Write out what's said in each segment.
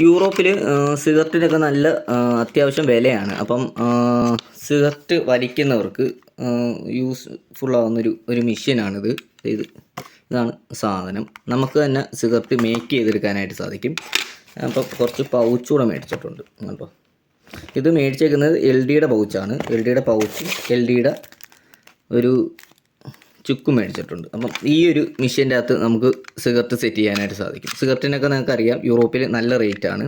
യൂറോപ്പിൽ സിഗരറ്റിനൊക്കെ നല്ല അത്യാവശ്യം വിലയാണ്. അപ്പം സിഗരറ്റ് വലിക്കുന്നവർക്ക് യൂസ്ഫുള്ളാവുന്നൊരു മെഷീനാണിത്. ഇതാണ് സാധനം. നമുക്ക് തന്നെ സിഗരറ്റ് മേക്ക് ചെയ്തെടുക്കാനായിട്ട് സാധിക്കും. അപ്പം കുറച്ച് പൗച്ച് കൂടെ മേടിച്ചിട്ടുണ്ട് കേട്ടോ. ഇത് മേടിച്ചേക്കുന്നത് LDയുടെ പൗച്ചാണ്. LDയുടെ പൗച്ച്, LDയുടെ ഒരു ചുക്കും മേടിച്ചിട്ടുണ്ട്. അപ്പം ഈ ഒരു മെഷീൻ്റെ അകത്ത് നമുക്ക് സിഗരറ്റ് സെറ്റ് ചെയ്യാനായിട്ട് സാധിക്കും. സിഗരറ്റിനൊക്കെ നിങ്ങൾക്കറിയാം യൂറോപ്പിൽ നല്ല റേറ്റാണ്.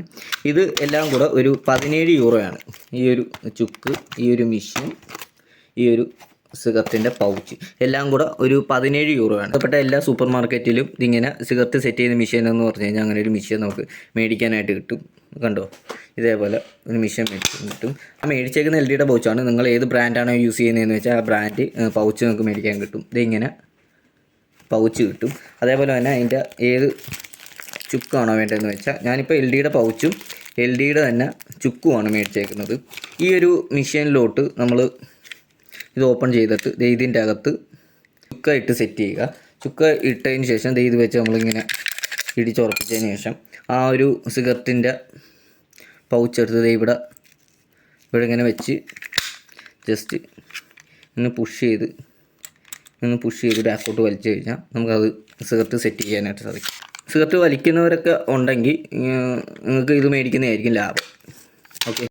ഇത് എല്ലാം കൂടെ ഒരു 17 യൂറോയാണ്. ഈ ഒരു ചുക്ക്, ഈ ഒരു മെഷീൻ, ഈ ഒരു സിഗരറ്റിൻ്റെ പൗച്ച് എല്ലാം കൂടെ ഒരു 17 യൂറോയാണ്. ബന്ധപ്പെട്ട എല്ലാ സൂപ്പർ മാർക്കറ്റിലും ഇതിങ്ങനെ സിഗരറ്റ് സെറ്റ് ചെയ്യുന്ന മെഷീൻ എന്ന് പറഞ്ഞു കഴിഞ്ഞാൽ അങ്ങനെ ഒരു മെഷീൻ നമുക്ക് മേടിക്കാനായിട്ട് കിട്ടും. കണ്ടോ, ഇതേപോലെ ഒരു മെഷീൻ കിട്ടും. ആ മേടിച്ചേക്കുന്ന LDയുടെ പൗച്ചാണ്. നിങ്ങൾ ഏത് ബ്രാൻഡാണോ യൂസ് ചെയ്യുന്നതെന്ന് വെച്ചാൽ ആ ബ്രാൻഡ് പൗച്ച് നിങ്ങൾക്ക് മേടിക്കാൻ കിട്ടും. ഇതിങ്ങനെ പൗച്ച് കിട്ടും. അതേപോലെ തന്നെ അതിൻ്റെ ഏത് ചുക്കാണോ വേണ്ടതെന്ന് വെച്ചാൽ ഞാനിപ്പോൾ LDയുടെ പൗച്ചും LDയുടെ തന്നെ ചുക്കുമാണ് മേടിച്ചേക്കുന്നത്. ഈ ഒരു മെഷീനിലോട്ട് നമ്മൾ ഇത് ഓപ്പൺ ചെയ്തിട്ട് ഇതിൻ്റെ അകത്ത് ചുക്ക ഇട്ട് സെറ്റ് ചെയ്യുക. ചുക്ക ഇട്ടതിന് ശേഷം ഇത് വെച്ച് നമ്മളിങ്ങനെ ഇടിച്ചുറപ്പിച്ചതിന് ശേഷം ആ ഒരു സിഗരറ്റിൻ്റെ പൗച്ച് എടുത്തത് ഇവിടെ ഇങ്ങനെ വെച്ച് ജസ്റ്റ് ഒന്ന് പുഷ് ചെയ്ത് ബാക്കോട്ട് വലിച്ചു കഴിഞ്ഞാൽ നമുക്കത് സിഗരറ്റ് സെറ്റ് ചെയ്യാനായിട്ട് സാധിക്കും. സിഗരറ്റ് വലിക്കുന്നവരൊക്കെ ഉണ്ടെങ്കിൽ നിങ്ങൾക്ക് ഇത് മേടിക്കുന്നതായിരിക്കും ലാഭം. ഓക്കെ.